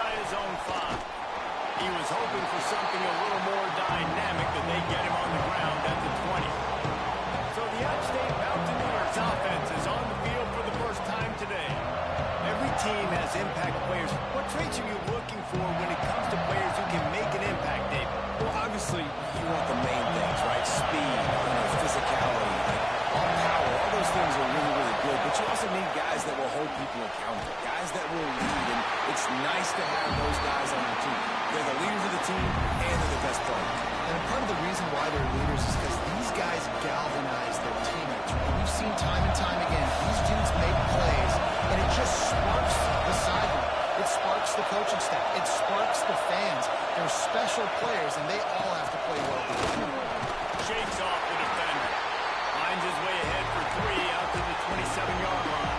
inside his own 5. He was hoping for something a little more dynamic than they get him on the ground at the 20. So the Upstate Mountaineers offense is on the field for the first time today. Every team has impact players. What traits are you looking for when it comes to players who can make an impact, David? Well, obviously, you want the main things, right? Speed, physicality, all power. All those things are really, really good. But you also need guys that will hold people accountable, guys that will lead. And it's nice to have those guys on your team. They're the leaders of the team, and they're the best players. And part of the reason why they're leaders is because these guys galvanize their teammates. Right? We've seen time and time again, these dudes make plays, and it just sparks the sideline. It sparks the coaching staff. It sparks the fans. They're special players, and they all have to play well. Shakes off the defender. Finds his way ahead for 3 out to the 27-yard line.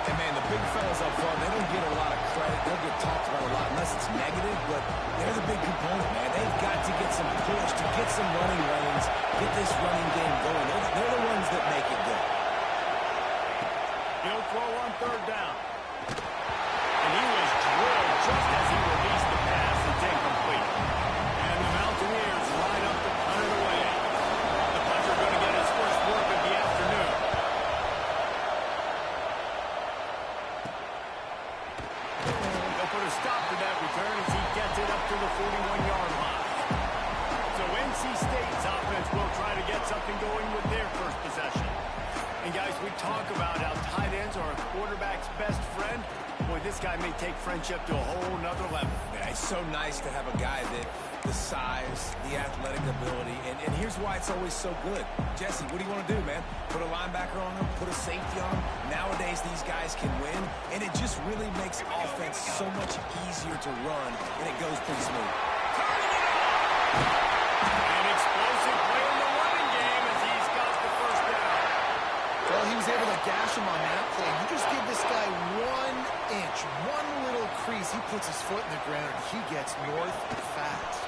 And, man, the big fellas up front, they don't get a lot of credit. They'll get talked about a lot unless it's negative, but they're the big component, man. They've got to get some push, to get some running lanes, get this running game going. They're the ones that make it go. He'll throw on 3rd down. And he was drilled just as he released the pass. It's incomplete. And the Mountaineers line up to punt it away. The punter going to get his first work of the afternoon. They'll put a stop to that return as he gets it up to the 41-yard line. So NC State's offense will try to get something going with their first possession. And guys, we talk about how tight ends are a quarterback's best friend. Boy, this guy may take friendship to a whole nother level. Yeah, it's so nice to have a guy that the size, the athletic ability, and here's why it's always so good. Jesse, what do you want to do, man? Put a linebacker on him, put a safety on him. Nowadays, these guys can win, and it just really makes offense so much easier to run, and it goes pretty smooth. An explosive play in the running game as he's got the first down. Well, he was able to gash him on that play. You just give this guy 1 inch, one little crease. He puts his foot in the ground, and he gets north fast.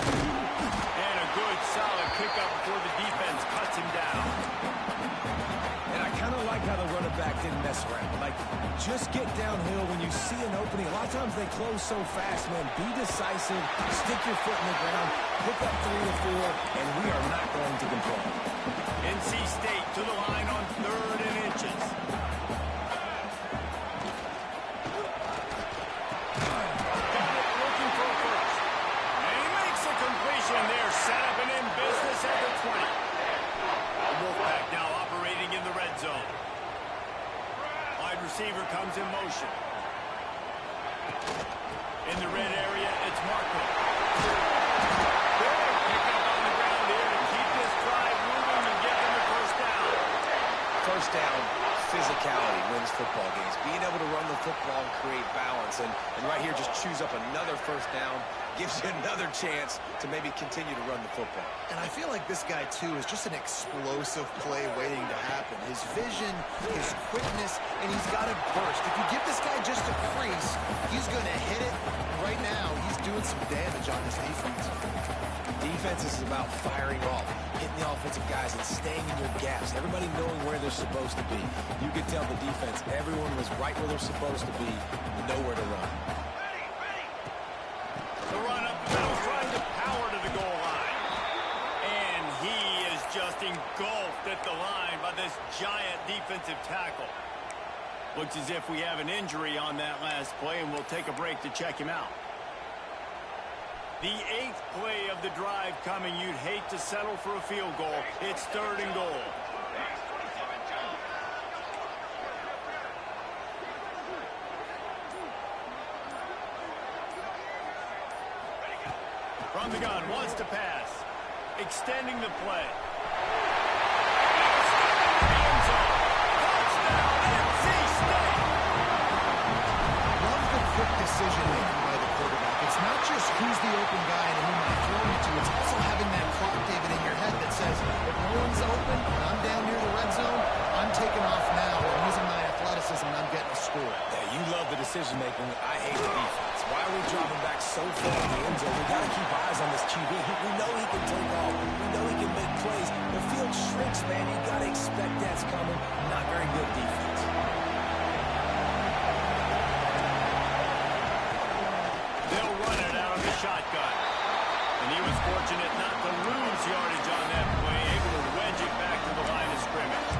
And a good, solid pickup before the defense cuts him down. And I kind of like how the running back didn't mess around. Like, just get downhill when you see an opening. A lot of times they close so fast, man. Be decisive, stick your foot in the ground, pick up 3 or 4, and we are not going to complain. NC State to the line on 3rd and inches. Looking for a first. And he makes a completion there. Set up and in business at the 20. Wolfpack now operating in the red zone. Wide receiver comes in motion. In the red area, it's Marco. Pick up on the ground here to keep this drive moving and get them the first down. First down, physicality wins football games. Being able to run the football and create balance. And right here, just choose up another first down. Gives you another chance to maybe continue to run the football. And I feel like this guy, too, is just an explosive play waiting to happen. His vision, his quickness, and he's got a burst. If you give this guy just a crease, he's going to hit it. Right now, he's doing some damage on this defense. Defense is about firing off, hitting the offensive guys and staying in your gaps. Everybody knowing where they're supposed to be. You could tell the defense, everyone was right where they're supposed to be, nowhere to run. The run up the middle, trying to power to the goal line. And he is just engulfed at the line by this giant defensive tackle. Looks as if we have an injury on that last play, and we'll take a break to check him out. The 8th play of the drive coming. You'd hate to settle for a field goal. It's 3rd and goal. From the gun, wants to pass. Extending the play. Touchdown, NC State! Love the quick decision-making by the quarterback. It's not just who's the open guy and who am I throwing to. It's also having that clock, David, in your head that says, if no one's open and I'm down near the red zone, I'm taking off now. I'm using my athleticism and I'm getting a score. Yeah, you love the decision-making. I hate the defense. Why are we dropping back so far in the end zone? We got to keep eyes on this QB. We know he can take off. We know he can make plays. The field shrinks, man. You got to expect that's coming. Not very good defense. They'll run it out of the shotgun. And he was fortunate not to lose yardage on that play, able to wedge it back to the line of scrimmage.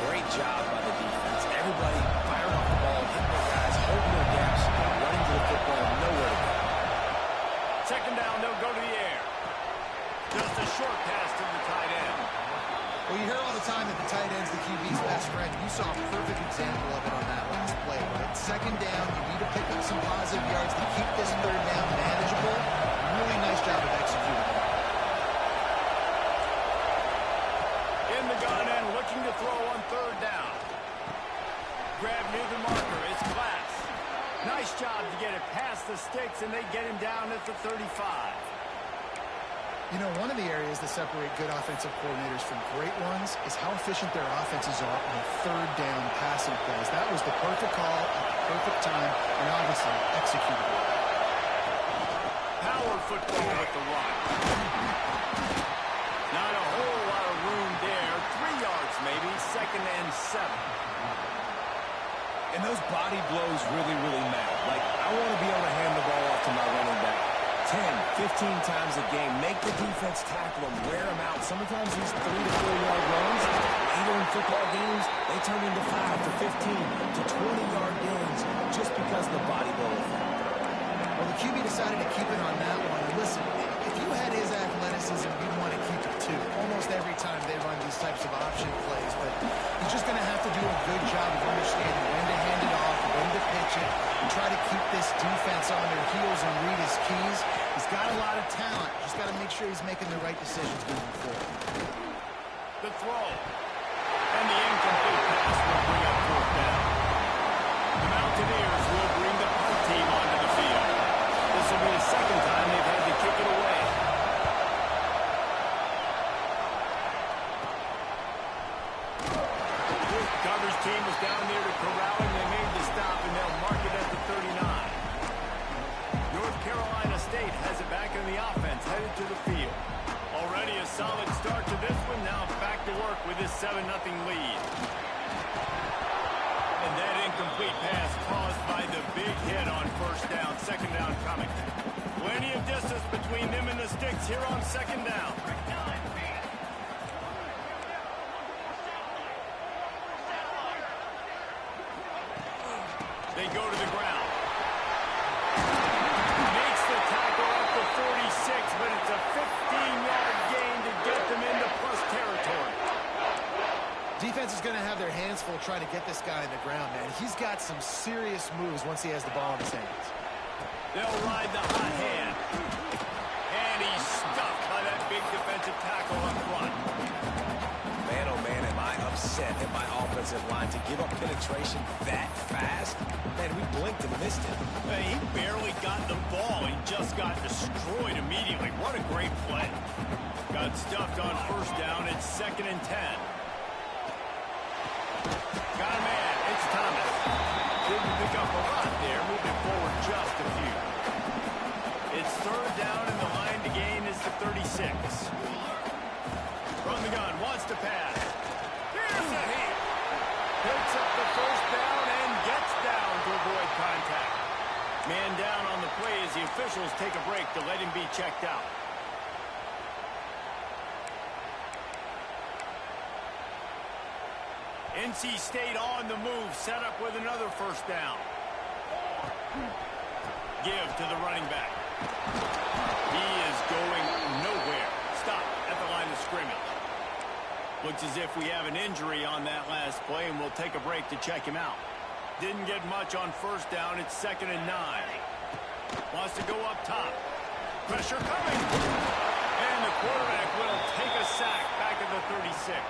Great job by the defense. Everybody firing off the ball, hitting their guys, holding their gaps, running to the football, nowhere to go. Second down, they'll go to the air. Just a short pass to the tight end. Well, you hear all the time that the tight end's the QB's best friend. You saw a perfect example of it on that last play, right? Second down, you need to pick up some positive yards to keep this third down manageable. Really nice job of executing. In the gun and looking to throw on third down. Grab near the marker. It's Glass. Nice job to get it past the sticks, and they get him down at the 35. You know, one of the areas that separate good offensive coordinators from great ones is how efficient their offenses are on third down passing plays. That was the perfect call at the perfect time, and obviously executed. Power football with the run. Not a whole lot of room there. 3 yards maybe, 2nd and 7. And those body blows really, really matter. Like, I want to be able to hand the ball off to my running back 10, 15 times a game. Make the defense tackle him, wear him out. Sometimes these 3 to 4 yard runs, later in football games, they turn into 5 to 15 to 20-yard gains just because of the body blow effect. Well, the QB decided to keep it on that one. And listen, if you had his athleticism, you'd want to keep it too. Almost every time they run these types of option plays, but he's just going to have to do a good job of understanding when to hand it off, when to pitch it, and try to keep this defense on their heels and read his keys. He's got a lot of talent. Just got to make sure he's making the right decisions moving forward. The throw. And the incomplete pass will bring up fourth down. The Mountaineers will bring the punt team onto the field. This will be the second time they've had to kick it away. Coverage team was down there to corral him. They made the stop, and they'll mark it at the 39. North Carolina State has it back in the offense, headed to the field. Already a solid start to this one. Now back to work with this 7-0 lead. And that incomplete pass caused by the big hit on first down. Second down coming. Plenty of distance between them and the sticks here on second down. They go to the ground. Makes the tackle up to 46, but it's a 15-yard gain to get them into plus territory. Defense is going to have their hands full trying to get this guy on the ground, man. He's got some serious moves once he has the ball in his hands. They'll ride the hot hand. And he's stuck by that big defensive tackle up front. Man, oh man, am I upset at my offensive line to give up penetration that fast? Man, we blinked and missed it. Hey, he barely got the ball. He just got destroyed immediately. What a great play. Got stuffed on first down. It's 2nd and 10. Got a man. It's Thomas. Didn't pick up a lot there. Moving forward just a few. It's third down, and the line to gain is the 36. From the gun, wants to pass. Here's a hit. Picks up the first down and gets down to avoid contact. Man down on the play as the officials take a break to let him be checked out. NC State on the move, set up with another first down. Give to the running back. He is going nowhere. Stop at the line of scrimmage. Looks as if we have an injury on that last play, and we'll take a break to check him out. Didn't get much on first down. It's 2nd and 9. Wants to go up top. Pressure coming. And the quarterback will take a sack back at the 36.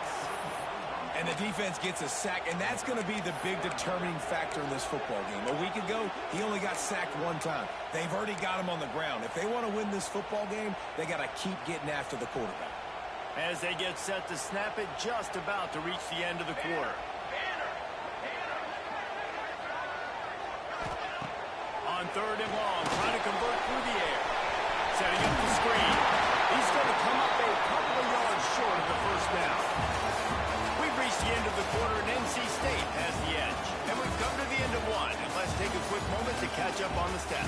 And the defense gets a sack, and that's going to be the big determining factor in this football game. A week ago, he only got sacked one time. They've already got him on the ground. If they want to win this football game, they got to keep getting after the quarterback. As they get set to snap it, just about to reach the end of the quarter. On third and long, trying to convert through the air. Setting up the screen. He's going to come up a couple of yards short of the first down. We've reached the end of the quarter, and NC State has the edge. And we've come to the end of one, and let's take a quick moment to catch up on the stats.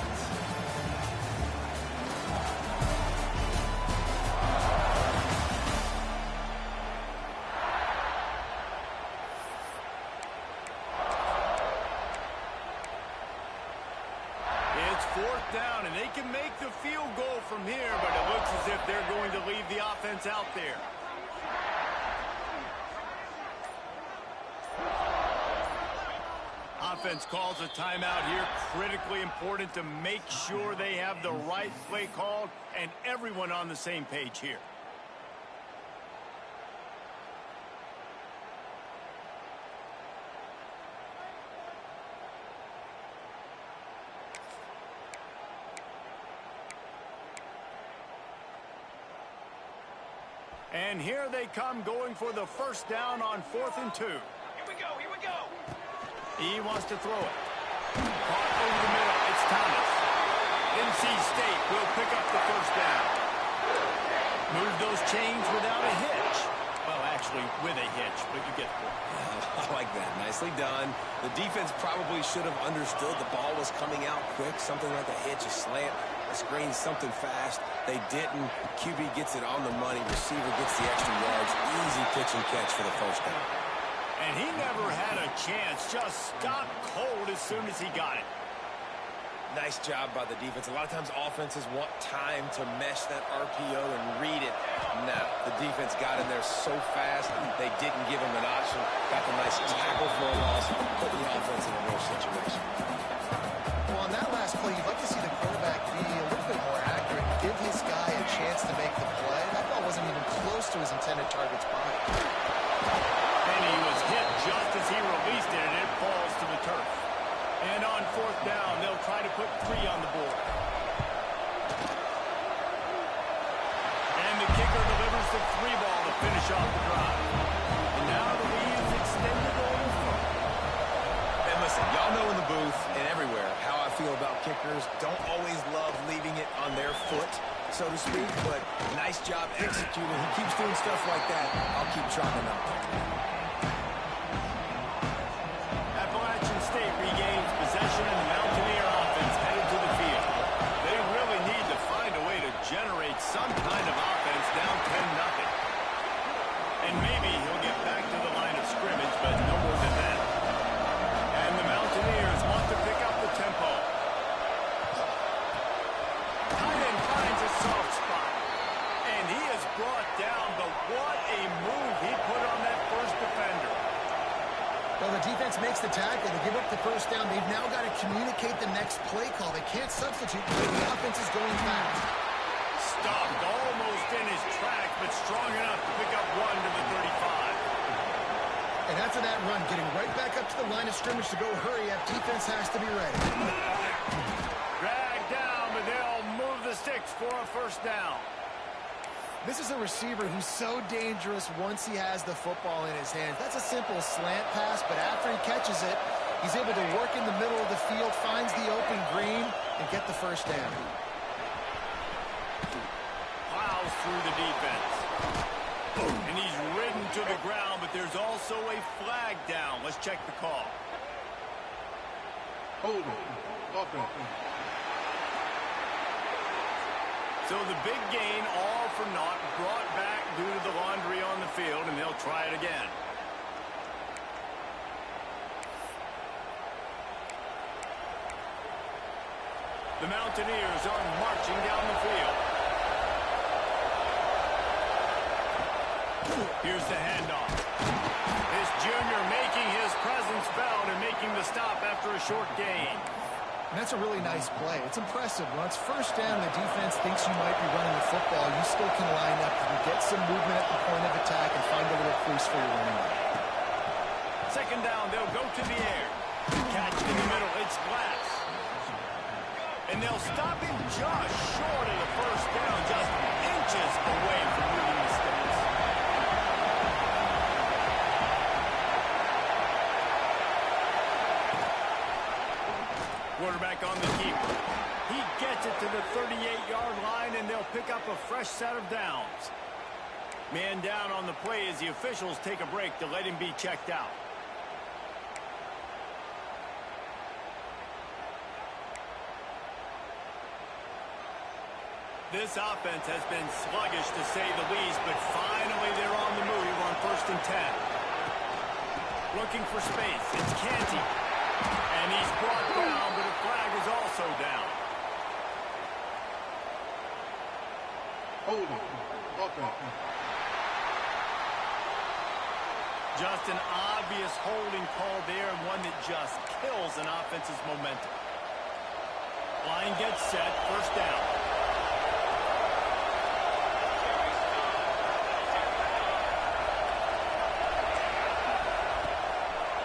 It's fourth down, and they can make the field goal from here, but it looks as if they're going to leave the offense out there. Offense calls a timeout here. Critically important to make sure they have the right play called and everyone on the same page here. And here they come, going for the first down on 4th and 2. Here we go, here we go. He wants to throw it. Caught over the middle. It's Thomas. NC State will pick up the first down. Move those chains without a hitch. Well, actually, with a hitch, but you get the point. I like that. Nicely done. The defense probably should have understood the ball was coming out quick, something like a hitch, a slant, a screen, something fast. They didn't. QB gets it on the money. Receiver gets the extra yards. Easy pitch and catch for the first down. And he never had a chance. Just stopped cold as soon as he got it. Nice job by the defense. A lot of times offenses want time to mesh that RPO and read it. No, the defense got in there so fast, they didn't give him an option. Got the nice tackle for a loss, put the offense in a real situation. Well, on that last play, you'd like to see the quarterback be a little bit more accurate, give his guy a chance to make the play. That ball wasn't even close to his intended target's body. And he was hit just as he released it, and it falls to the turf. And on 4th down, they'll try to put 3 on the board. And the kicker delivers the 3 ball to finish off the drive. And now the lead is extended a little further. And listen, y'all know in the booth and everywhere how I feel about kickers. Don't always love leaving it on their foot, so to speak, but nice job executing. He keeps doing stuff like that. I'll keep trotting him out there. State regains possession, and the Mountaineer offense headed to the field. They really need to find a way to generate some kind of offense down 10-0. And maybe he'll get back to the line of scrimmage, but no more than that. And the Mountaineers want to pick up the tempo. Tight end finds a soft spot. And he is brought down, but what a move he put on that first defender. Well, the defense makes the tackle. They give up the first down. They've now got to communicate the next play call. They can't substitute because the offense is going fast. Stopped almost in his track, but strong enough to pick up 1 to the 35. And after that run, getting right back up to the line of scrimmage to go hurry up, defense has to be ready. Dragged down, but they'll move the sticks for a first down. This is a receiver who's so dangerous once he has the football in his hands. That's a simple slant pass, but after he catches it, he's able to work in the middle of the field, finds the open green, and get the first down. Plows through the defense. And he's ridden to the ground, but there's also a flag down. Let's check the call. Hold on. So the big gain, all for naught, brought back due to the laundry on the field, and they'll try it again. The Mountaineers are marching down the field. Here's the handoff. This junior making his presence felt and making the stop after a short gain. And that's a really nice play. It's impressive. When it's first down, the defense thinks you might be running the football. You still can line up and get some movement at the point of attack and find a little crease for your running back. Second down, they'll go to the air. Catch in the middle, it's Glass. And they'll stop him just short of the first down, just inches away from moving the sticks. Quarterback on the keeper. He gets it to the 38-yard line, and they'll pick up a fresh set of downs. Man down on the play as the officials take a break to let him be checked out. This offense has been sluggish, to say the least, but finally they're on the move on 1st and 10. Looking for space. It's Canty. And he's brought down, but a flag is also down. Holding. Okay. Just an obvious holding call there, and one that just kills an offense's momentum. Line gets set, 1st down.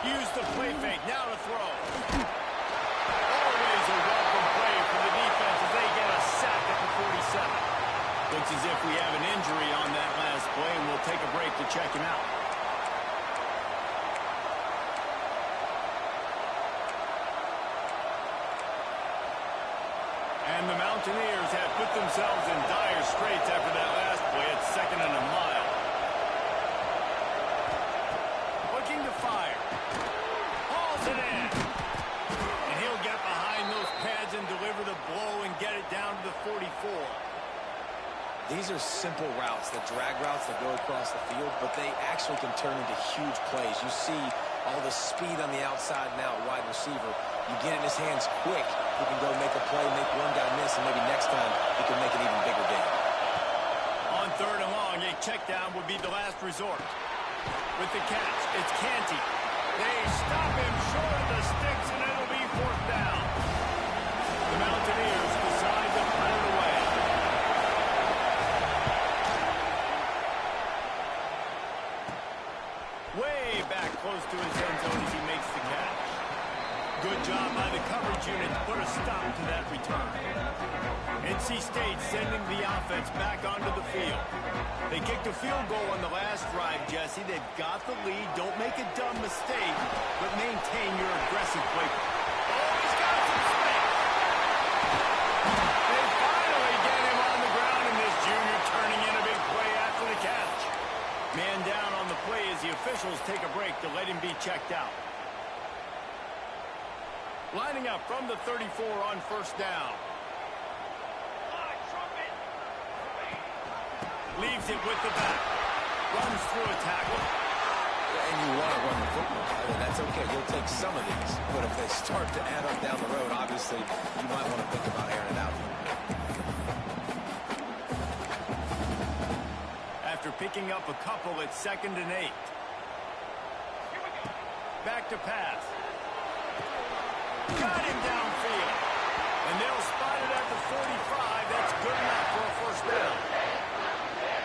Use the play fake, now to throw. Always a welcome play for the defense as they get a sack at the 47. Looks as if we have an injury on that last play, and we'll take a break to check him out. And the Mountaineers have put themselves in dire straits after that last play at 2nd and a mile. Looking to fire. Hauls it in. And he'll get behind those pads and deliver the blow and get it down to the 44. These are simple routes, the drag routes that go across the field, but they actually can turn into huge plays. You see all the speed on the outside now, wide receiver. You get it in his hands quick, he can go make a play, make one guy miss, and maybe next time he can make an even bigger gain. On 3rd and long, a check down would be the last resort. With the catch, it's Canty. They stop him short of the sticks, and it'll be 4th down. The Mountaineers decide to punt it away. Way back close to his end zone as he makes the catch. Good job by the coverage unit to put a stop to that return. NC State sending the offense back onto the field. They kicked a field goal on the last drive, Jesse. They've got the lead. Don't make a dumb mistake, but maintain your aggressive play. Oh, he's got some space. They finally get him on the ground, and this junior turning in a big play after the catch. Man down on the play as the officials take a break to let him be checked out. Lining up from the 34 on 1st down. Leaves it with the back. Runs through a tackle. And you want to run the football. I mean, that's okay. You'll take some of these. But if they start to add up down the road, obviously, you might want to think about airing it out. After picking up a couple at 2nd and 8. Back to pass. Got him downfield. And they'll spot it at the 45. That's good enough for a 1st down.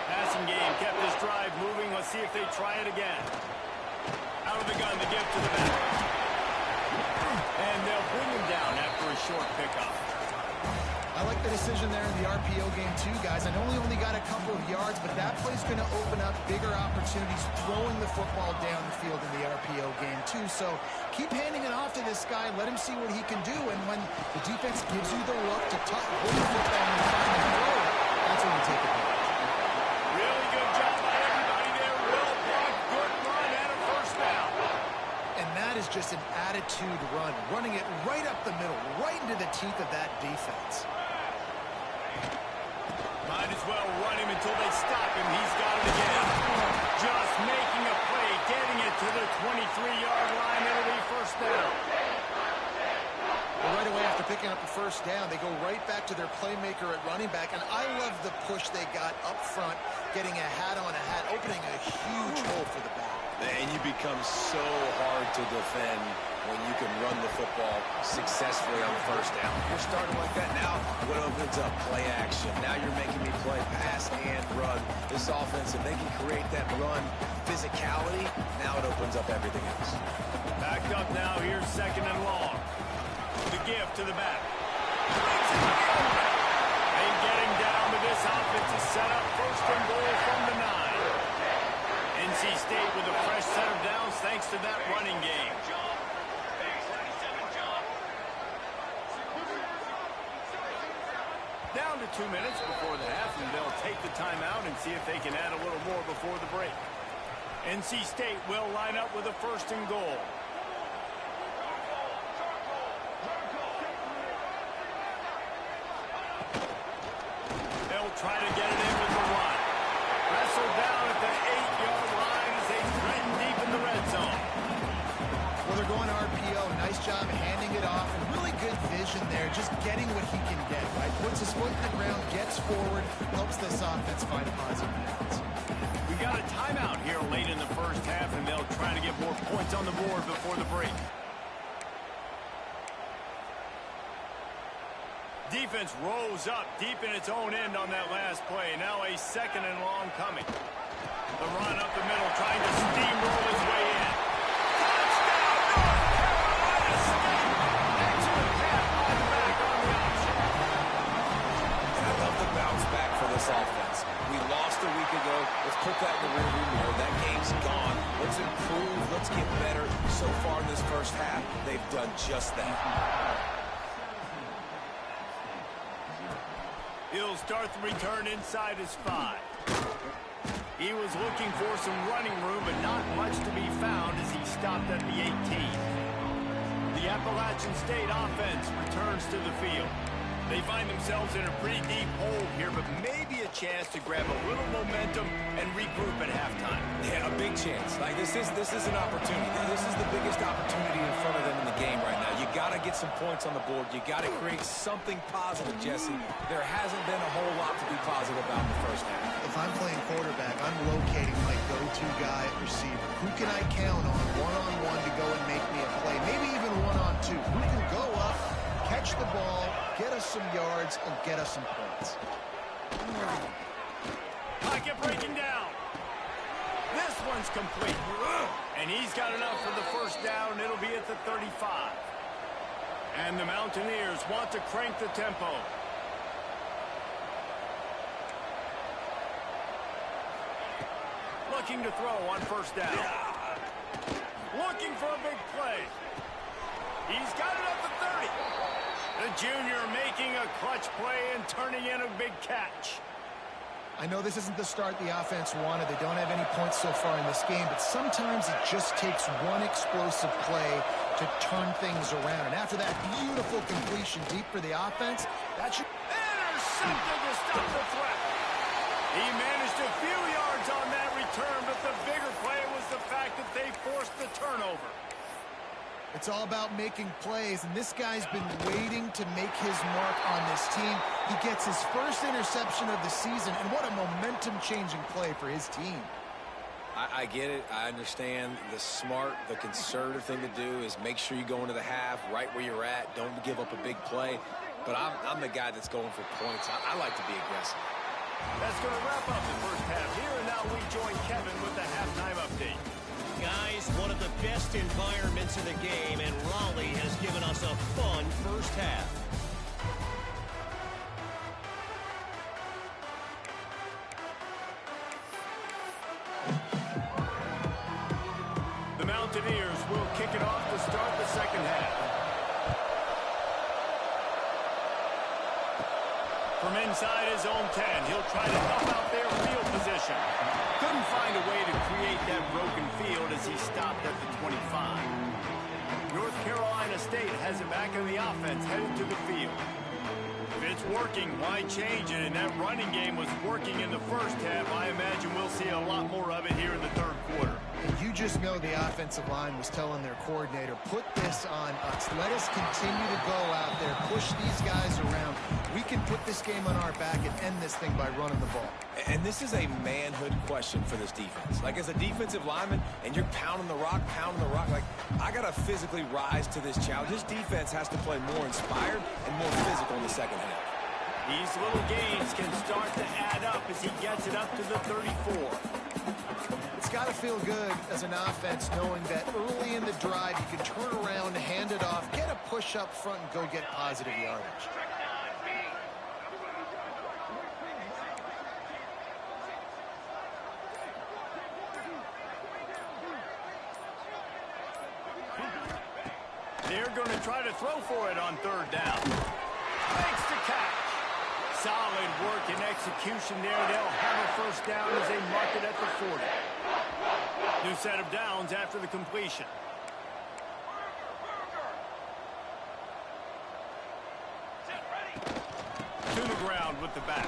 Passing game kept this drive moving. Let's see if they try it again. Out of the gun, the give to the back. And they'll bring him down after a short pickup. I like the decision there in the RPO game too, guys. I know he only got a couple of yards, but that play's going to open up bigger opportunities throwing the football down the field in the RPO game too. So keep handing it off to this guy. Let him see what he can do. And when the defense gives you the look to put the football in front and throw it, that's when you take it. Really good job by everybody there. Well blocked, good run, and a 1st down. And that is just an attitude run, running it right up the middle, right into the teeth of that defense. Might as well run him until they stop him. He's got it again. Just making a play, getting it to the 23-yard line. It'll be 1st down. Well, right away after picking up the 1st down, they go right back to their playmaker at running back. And I love the push they got up front, getting a hat on a hat, opening a huge hole for the back. And you become so hard to defend when you can run the football successfully on 1st down. You're starting like that now, what opens up? Play action. Now you're making me play pass and run. This offense, if they can create that run physicality, now it opens up everything else. Backed up now, here's 2nd and long. The give to the back. They get him down, but this offense is set up 1st and goal from the 9. NC State with a fresh set of downs thanks to that running game. Down to 2 minutes before the half, and they'll take the timeout and see if they can add a little more before the break. NC State will line up with a 1st and goal. nice job handing it off, and really good vision there, just getting what he can get, right? Puts his foot in the ground, gets forward, helps this offense find a positive balance. We got a timeout here late in the first half, and they'll try to get more points on the board before the break. Defense rose up deep in its own end on that last play. Now a second and long coming. The run up the middle, trying to steamroll his way in. Touchdown, North Carolina State! Excellent pass line back on the option. And I love the bounce back for this offense. We lost a week ago. Let's put that in the rearview mirror. That game's gone. Let's improve. Let's get better. So far in this first half, they've done just that. He'll start the return inside his 5. He was looking for some running room, but not much to be found as he stopped at the 18. The Appalachian State offense returns to the field. They find themselves in a pretty deep hole here, but maybe a chance to grab a little momentum and regroup at halftime. Yeah, a big chance. Like this is an opportunity. This is the biggest opportunity in front of them in the game right now. You got to get some points on the board. You got to create something positive, Jesse. There hasn't been a whole lot to be positive about in the first half. If I'm playing quarterback, I'm locating my go-to guy at receiver. Who can I count on one-on-one to go and make me a play? Maybe even one-on-two. Who can go up, catch the ball, get us some yards, and get us some points? Pocket breaking down. This one's complete. And he's got enough for the first down. It'll be at the 35. And the Mountaineers want to crank the tempo. Looking to throw on first down. Looking for a big play. He's got it up to 30. The junior making a clutch play and turning in a big catch. I know this isn't the start the offense wanted. They don't have any points so far in this game, but sometimes it just takes one explosive play to turn things around. And after that beautiful completion deep for the offense, that should... Intercepted to stop the threat. He managed a few yards on that return, but the bigger play was the fact that they forced the turnover. It's all about making plays, and this guy's been waiting to make his mark on this team. He gets his first interception of the season, and what a momentum-changing play for his team. I get it. I understand. The smart, the conservative thing to do is make sure you go into the half right where you're at. Don't give up a big play. But I'm the guy that's going for points. I like to be aggressive. That's going to wrap up the first half here, and now we join Kevin with the halftime update. Guys, one of the best environments in the game, and Raleigh has given us a fun first half. The Mountaineers will kick it off to start the second half. From inside his own 10, he'll try to help out their field position. Couldn't find a way to create that broken field as he stopped at the 25. North Carolina State has it back in the offense, headed to the field. If it's working, why change it? And that running game was working in the first half. I imagine we'll see a lot more of it here in the third quarter. And you just know the offensive line was telling their coordinator, put this on us. Let us continue to go out there, push these guys around. We can put this game on our back and end this thing by running the ball. And this is a manhood question for this defense. Like, as a defensive lineman, and you're pounding the rock, like, I got to physically rise to this challenge. This defense has to play more inspired and more physical in the second half. These little gains can start to add up as he gets it up to the 34. It's got to feel good as an offense knowing that early in the drive you can turn around, hand it off, get a push up front, and go get positive yardage. They're going to try to throw for it on third down. Makes the catch. Solid work and execution there. They'll have a first down as they mark it at the 40. New set of downs after the completion. To the ground with the back.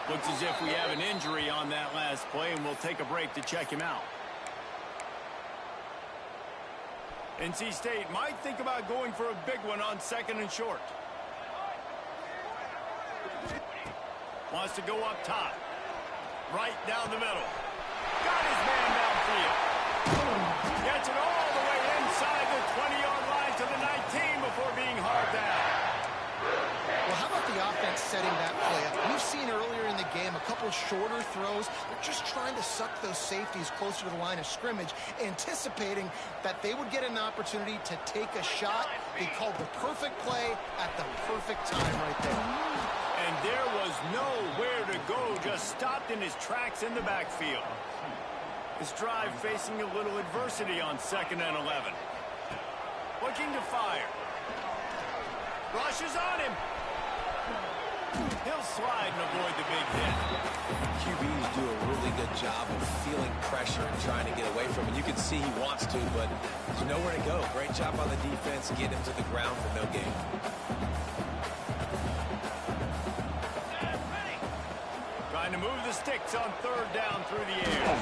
Looks as if we have an injury on that last play, and we'll take a break to check him out. NC State might think about going for a big one on 2nd and short. Wants to go up top. Right down the middle. Got his man downfield. Gets it all the way inside the 20-yard line to the 19 before being hauled down. Well, how about the offense setting that play up? We've seen earlier in the game a couple shorter throws. They're just trying to suck those safeties closer to the line of scrimmage, anticipating that they would get an opportunity to take a shot. They called the perfect play at the perfect time right there. And there was nowhere to go, just stopped in his tracks in the backfield. This drive facing a little adversity on 2nd and 11. Looking to fire. Rushes on him. He'll slide and avoid the big hit. QBs do a really good job of feeling pressure and trying to get away from it. You can see he wants to, but there's nowhere to go. Great job on the defense, get him to the ground for no gain. Trying to move the sticks on 3rd down through the air.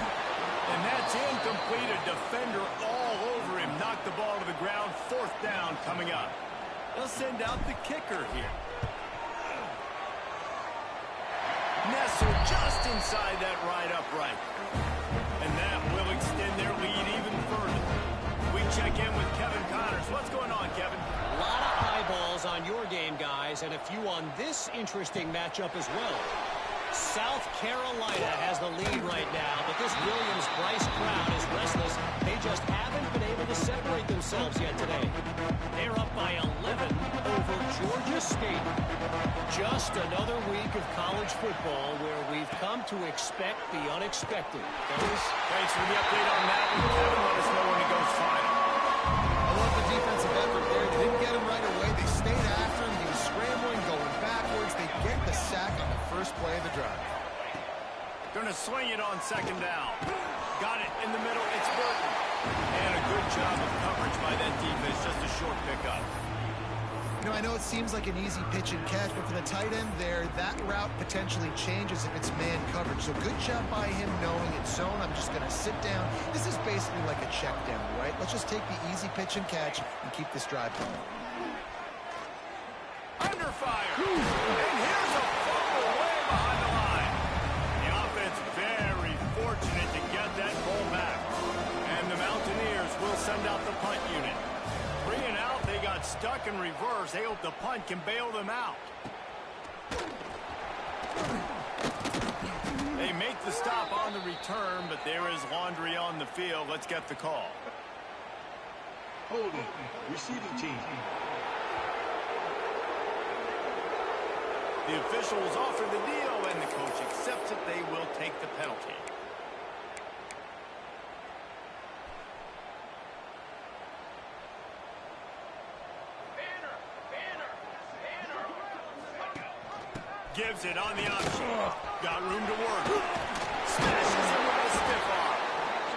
And that's incomplete. A defender all over him. Knocked the ball to the ground. 4th down coming up. They'll send out the kicker here. Nestled just inside that right upright. And that will extend their lead even further. We check in with Kevin Connors. What's going on, Kevin? A lot of eyeballs on your game, guys, and a few on this interesting matchup as well. South Carolina has the lead right now, but this Williams-Brice crowd is restless. They just haven't been able to separate themselves yet today. They're up by 11 over Georgia State. Just another week of college football where we've come to expect the unexpected. Thanks for the update on that. Kevin, let us know when it goes final. I love the defensive effort there. They didn't get him right away. They stayed after him. He was scrambling, going backwards. They get the sack on the first play of the drive. Going to swing it on 2nd down. Got it in the middle. It's Burton. And a good job of coverage by that defense. Just a short pickup. You know, I know it seems like an easy pitch and catch, but for the tight end there, that route potentially changes if it's man coverage. So good job by him knowing it's zone. I'm just going to sit down. This is basically like a check down, right? Let's just take the easy pitch and catch and keep this drive going. Under fire. And here's a fumble way behind the line. The offense very fortunate to get that ball back. And the Mountaineers will send out the punt unit. 3 and out, they got stuck in reverse. They hope the punt can bail them out. They make the stop on the return, but there is laundry on the field. Let's get the call. Holding, receiving team. The officials offer the deal, and the coach accepts it. They will take the penalty. Gives it on the option. Got room to work. Smashes him with a stiff arm.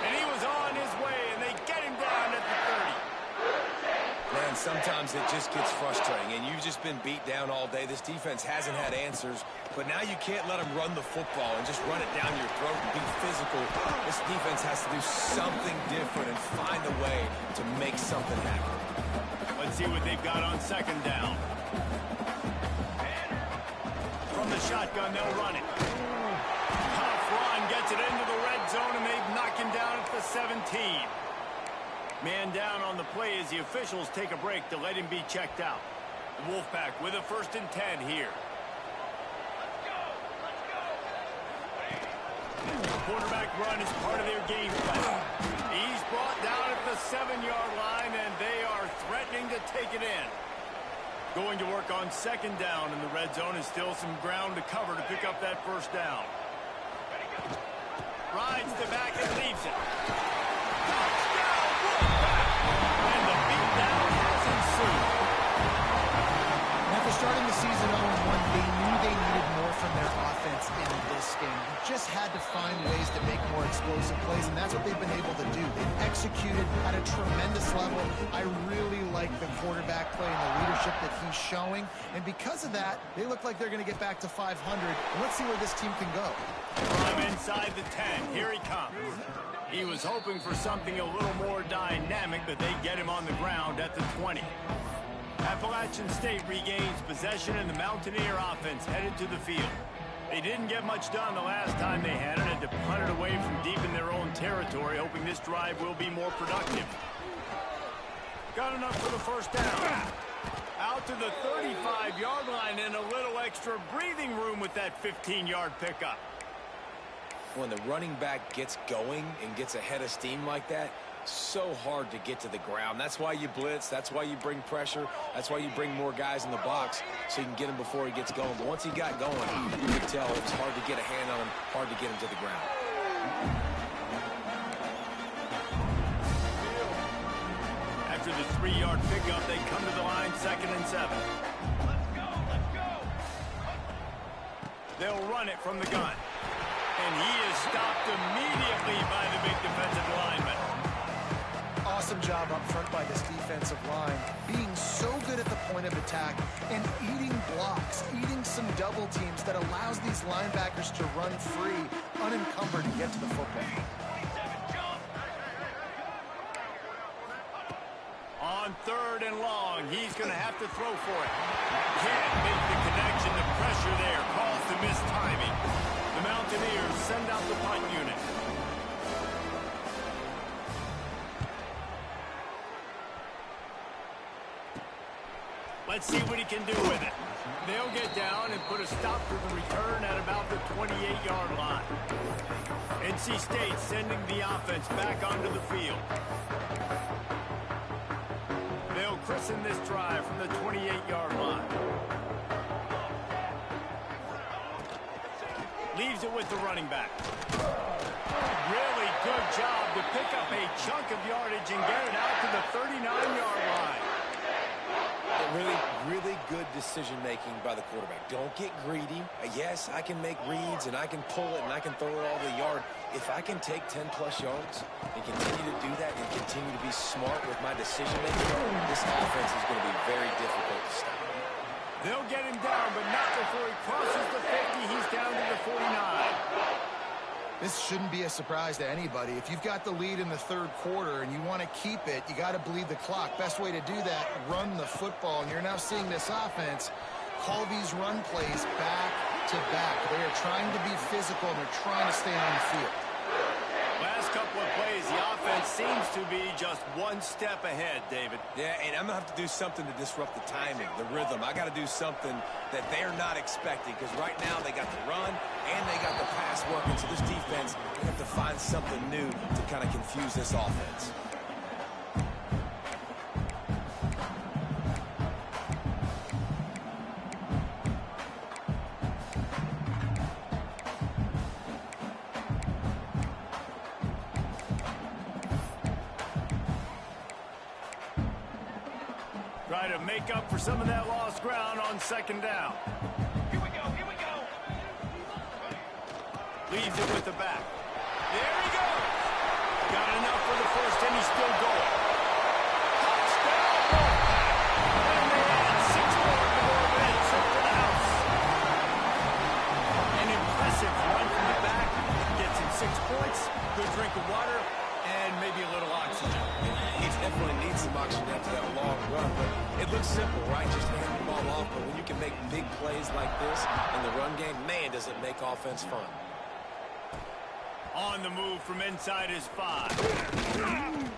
And he was on his way, and they get him down at the 30. Man, sometimes it just gets frustrating, and you've just been beat down all day. This defense hasn't had answers, but now you can't let them run the football and just run it down your throat and be physical. This defense has to do something different and find a way to make something happen. Let's see what they've got on 2nd down. From the shotgun, they'll run it. Tough run, gets it into the red zone, and they knock him down at the 17. Man down on the play as the officials take a break to let him be checked out. The Wolfpack with a 1st and 10 here. The quarterback run is part of their game plan. He's brought down at the 7-yard line, and they are threatening to take it in. Going to work on 2nd down in the red zone, is still some ground to cover to pick up that 1st down. Rides the back and leaves it. Touchdown, Wolfpack! And the beatdown has ensued. After starting the season 0-1, they knew they needed more from their offense in this game. They just had to find ways to make more explosive plays, and that's what they've been able to do. They've executed at a tremendous level. I really like the quarterback play and the leadership that he's showing, and because of that, they look like they're going to get back to 500. And let's see where this team can go. From inside the 10, here he comes. He was hoping for something a little more dynamic, but they get him on the ground at the 20. Appalachian State regains possession, and the Mountaineer offense headed to the field. They didn't get much done the last time they had it, and to punt it away from deep in their own territory, hoping this drive will be more productive. Got enough for the first down. Out to the 35-yard line, and a little extra breathing room with that 15-yard pickup. When the running back gets going and gets ahead of steam like that, so hard to get to the ground. That's why you blitz. That's why you bring pressure. That's why you bring more guys in the box so you can get him before he gets going. But once he got going, you could tell it was hard to get a hand on him, hard to get him to the ground. After the 3-yard pickup, they come to the line, 2nd and 7. Let's go, let's go. They'll run it from the gun. And he is stopped immediately by the big defensive lineman. Awesome job up front by this defensive line, being so good at the point of attack and eating blocks, eating some double teams that allows these linebackers to run free, unencumbered, and get to the football. On 3rd and long, he's going to have to throw for it. Can't make the connection. The pressure there calls the missed timing. The Mountaineers send out the punt unit. Let's see what he can do with it. They'll get down and put a stop to the return at about the 28-yard line. NC State sending the offense back onto the field. They'll christen this drive from the 28-yard line. Leaves it with the running back. Really good job to pick up a chunk of yardage and get it out to the 39-yard line. Really good decision-making by the quarterback. Don't get greedy. Yes, I can make reads, and I can pull it, and I can throw it all the yard. If I can take 10-plus yards and continue to do that and continue to be smart with my decision-making, this offense is going to be very difficult to stop. They'll get him down, but not before he crosses the 50. He's down to the 49. This shouldn't be a surprise to anybody. If you've got the lead in the 3rd quarter and you want to keep it, you got to bleed the clock. Best way to do that, run the football. And you're now seeing this offense call these run plays back to back. They are trying to be physical, and they're trying to stay on the field. Last couple of plays, the offense seems to be just one step ahead, David. Yeah, and I'm going to have to do something to disrupt the timing, the rhythm. I got to do something that they're not expecting, because right now they got the run and they got the pass working. So this defense, they have to find something new to kind of confuse this offense. Try to make up for some of that lost ground on 2nd down. Here we go, here we go. Leaves it with the back. There he goes. Got enough for the first, and he's still going. Touchdown, Wolfpack. And they add 6 more to go ahead and trip to the house. An impressive run from the back. Gets him 6 points, good drink of water, and maybe a little oxygen. He definitely needs some oxygen after that long run, but it looks simple, right? Just hand the ball off, but when you can make big plays like this in the run game, man, does it make offense fun. On the move from inside his 5.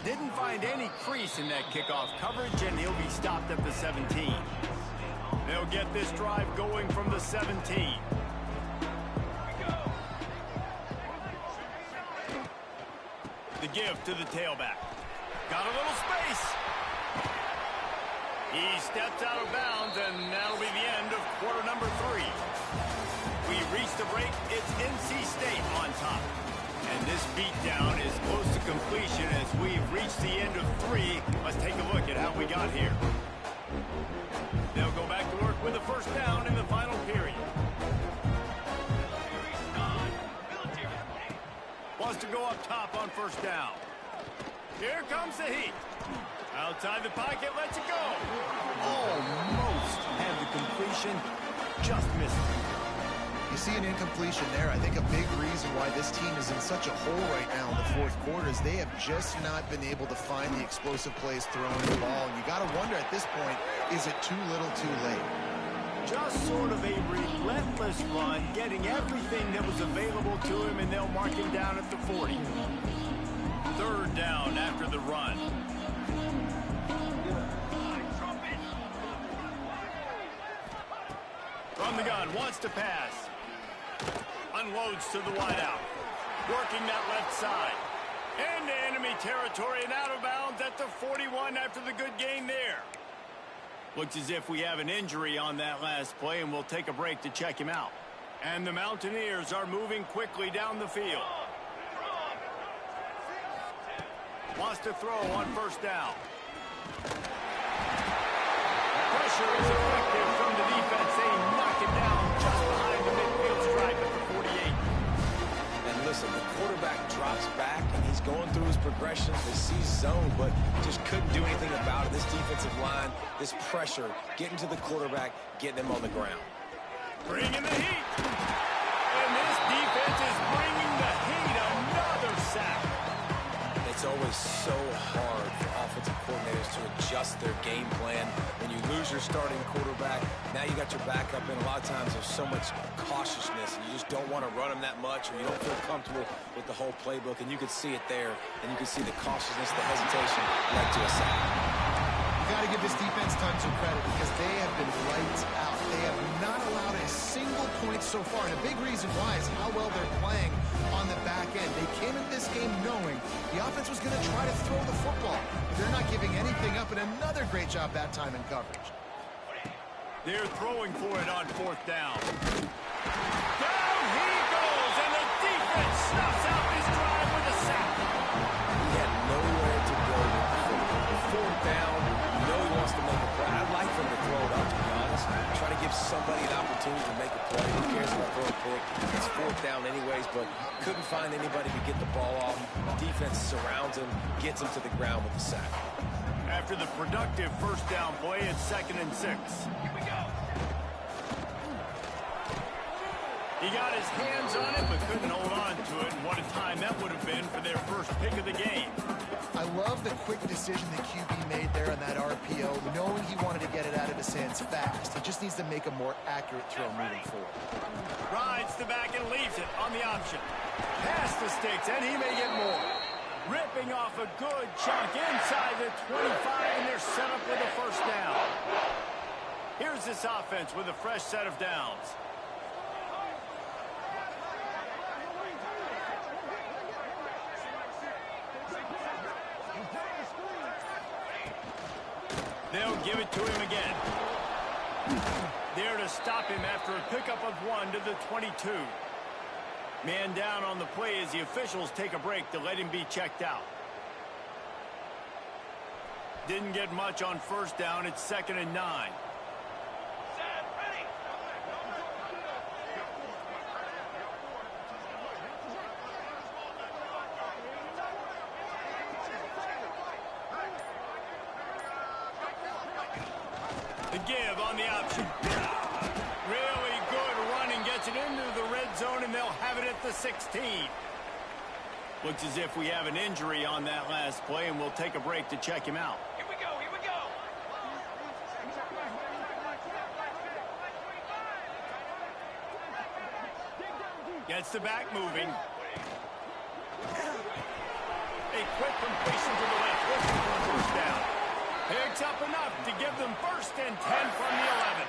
Didn't find any crease in that kickoff coverage, and he'll be stopped at the 17. They'll get this drive going from the 17. The give to the tailback. Got a little space. He steps out of bounds, and that'll be the end of quarter number 3. We reach the break. It's NC State on top. And this beatdown is close to completion as we've reached the end of 3. Let's take a look at how we got here. They'll go back to work with a first down in the final period. Wants to go up top on first down. Here comes the heat. Outside the pocket, lets it go. Almost had the completion, just missed it. You see an incompletion there. I think a big reason why this team is in such a hole right now in the fourth quarter is they have just not been able to find the explosive plays throwing the ball. And you got to wonder at this point, is it too little too late? Just sort of a relentless run, getting everything that was available to him, and they'll mark him down at the 40. Third down after the run. From the gun, wants to pass. Unloads to the wideout. Working that left side. Into enemy territory and out of bounds at the 41 after the good gain there. Looks as if we have an injury on that last play, and we'll take a break to check him out. And the Mountaineers are moving quickly down the field. Wants to throw on first down. Pressure is effective from the defense. They knock it down just behind the midfield stripe at the 48. And listen, the quarterback drops back, and he's going through his progressions. They see zone, but just couldn't do anything about it. This defensive line, this pressure, getting to the quarterback, getting him on the ground. Bringing the heat. And this defense is bringing the heat. Another sack. It's always so hard for offensive coordinators to adjust their game plan. When you lose your starting quarterback, now you got your backup in. A lot of times there's so much cautiousness, and you just don't want to run them that much, or you don't feel comfortable with the whole playbook, and you can see it there, and you can see the cautiousness, the hesitation led to a sack. You got to give this defense tons of credit because they have been lights out. They have not allowed a single point so far, and a big reason why is how well they're playing on the back end. They came into this game knowing the offense was going to try to throw the football. They're not giving anything up, and another great job that time in coverage. They're throwing for it on fourth down. Down he goes, and the defense snuffs out this drive with a sack. He had nowhere to go with the football. Fourth down, you know he wants to make a play. I'd like for him to throw it up, to be honest. Try to give somebody an opportunity to make a play. Who cares if I throw a pick? It's fourth down anyways, but couldn't find anybody to get the ball off. Defense surrounds him, gets him to the ground with the sack. After the productive first down play, it's 2nd and 6. Here we go. He got his hands on it, but couldn't hold on to it. And what a time that would have been for their first pick of the game. I love the quick decision the QB made there on that RPO, knowing he wanted to get it out of his hands fast. He just needs to make a more accurate throw moving forward. Rides the back and leaves it on the option. Past the sticks, and he may get more. Ripping off a good chunk inside the 25, and they're set up with a first down. Here's this offense with a fresh set of downs. They'll give it to him again. There to stop him after a pickup of 1 to the 22. Man down on the play as the officials take a break to let him be checked out. Didn't get much on first down. It's 2nd and 9. The give on the option. Really good running, gets it into the red zone, and they'll have it at the 16. Looks as if we have an injury on that last play, and we'll take a break to check him out. Here we go, here we go. Gets the back moving. A quick completion to the left. Looking for the first down. Picks up enough to give them 1st and 10 from the 11.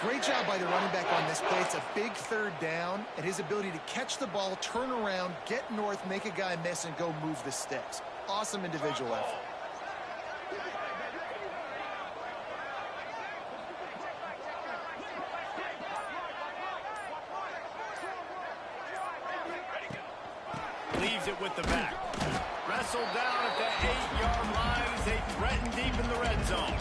Great job by the running back on this play. It's a big third down, and his ability to catch the ball, turn around, get north, make a guy miss, and go move the sticks. Awesome individual effort. Leaves it with the back. Wrestled down at the 8-yard line as they threaten deep in the red zone.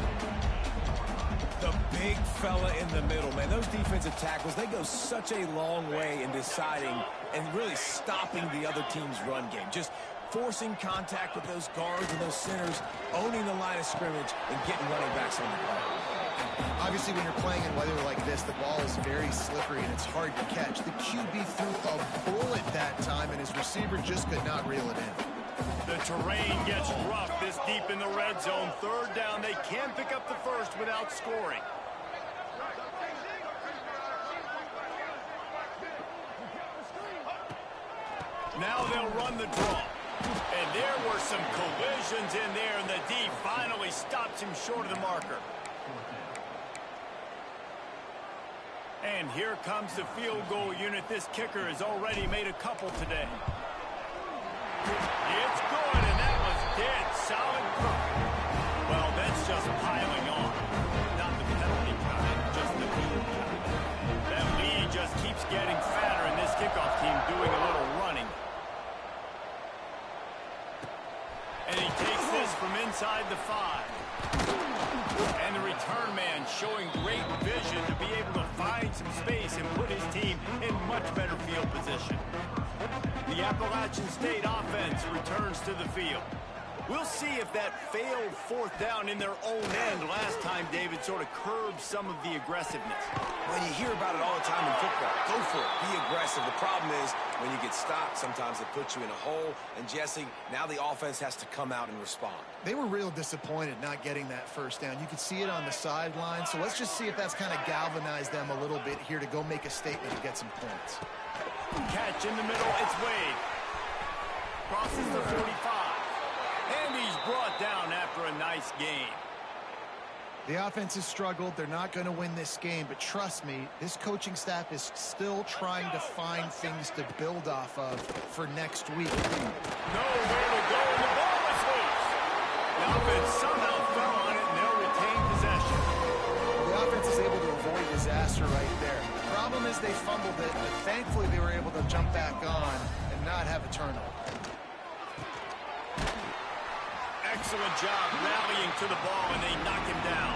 The big fella in the middle, man. Those defensive tackles, they go such a long way in deciding and really stopping the other team's run game. Just forcing contact with those guards and those centers, owning the line of scrimmage, and getting running backs on the ground. Obviously, when you're playing in weather like this, the ball is very slippery and it's hard to catch. The QB threw a bullet that time, and his receiver just could not reel it in. The terrain gets rough this deep in the red zone. Third down, they can't pick up the first without scoring. Now they'll run the draw. And there were some collisions in there, and the D finally stops him short of the marker. And here comes the field goal unit. This kicker has already made a couple today. It's good, and that was dead solid perfect. Well, that's just piling on. Not the penalty kind, just the field kind. That lead just keeps getting fatter, and this kickoff team doing a little running. And he takes this from inside the 5. And the return man showing great vision to be able to find some space and put his team in much better field position. The Appalachian State offense returns to the field. We'll see if that failed fourth down in their own end last time, David, sort of curbed some of the aggressiveness. Well, you hear about it all the time in football. Go for it. Be aggressive. The problem is when you get stopped, sometimes it puts you in a hole. And, Jesse, now the offense has to come out and respond. They were real disappointed not getting that first down. You could see it on the sideline. So let's just see if that's kind of galvanized them a little bit here to go make a statement and get some points. Catch in the middle. It's Wade. Crosses the 45. And he's brought down after a nice game. The offense has struggled. They're not going to win this game. But trust me, this coaching staff is still trying to find things to build off of for next week. Nowhere to go, and the ball is loose. The offense somehow fell on it, and they'll retain possession. The offense is able to avoid disaster right there. The problem is they fumbled it, but thankfully they were able to jump back on and not have a turnover. Excellent job rallying to the ball, and they knock him down.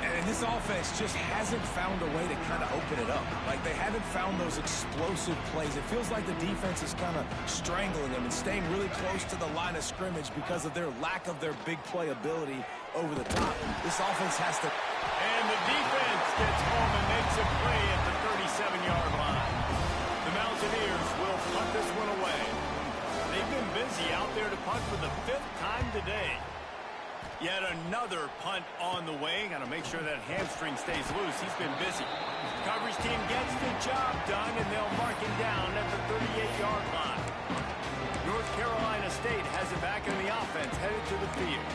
And this offense just hasn't found a way to kind of open it up. Like, they haven't found those explosive plays. It feels like the defense is kind of strangling them and staying really close to the line of scrimmage because of their lack of their big play ability over the top. This offense has to... And the defense gets home and makes a play at the 37-yard line. The Mountaineers will punt this one away. They've been busy out there to punt for the 5th time today. Yet another punt on the way. Got to make sure that hamstring stays loose. He's been busy. Coverage team gets the job done, and they'll mark him down at the 38-yard line. North Carolina State has it back in the offense, headed to the field.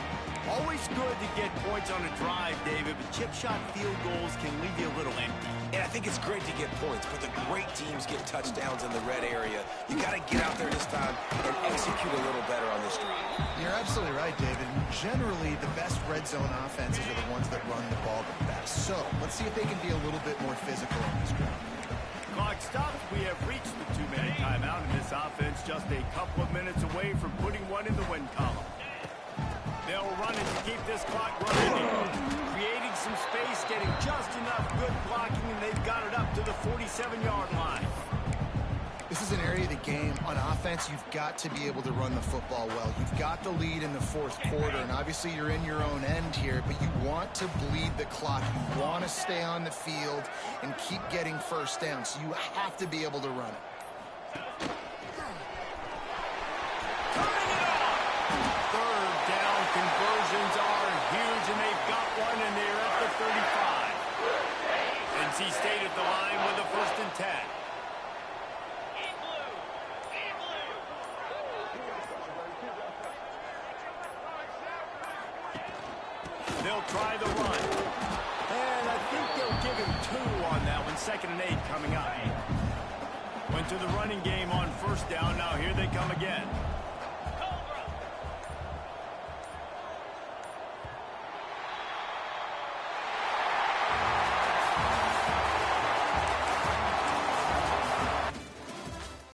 Always good to get points on a drive, David, but chip shot field goals can leave you a little empty. And I think it's great to get points, but the great teams get touchdowns in the red area. You got to get out there this time and execute a little better on this drive. You're absolutely right, David. Generally, the best red zone offenses are the ones that run the ball the best. So let's see if they can be a little bit more physical on this drive. Clock stops. We have reached the 2-minute timeout, and this offense just a couple of minutes away from putting one in the win column. They'll run it to keep this clock running, creating some space, getting just enough good blocking, and they've got it up to the 47-yard line. This is an area of the game. On offense, you've got to be able to run the football well. You've got the lead in the fourth quarter, and obviously you're in your own end here, but you want to bleed the clock. You want to stay on the field and keep getting first down, so you have to be able to run it. Conversions are huge, and they've got one, and they're at the 35. NC State at the line with a 1st and 10. They'll try the run. And I think they'll give him 2 on that one. 2nd and 8 coming up. Went to the running game on 1st down. Now here they come again.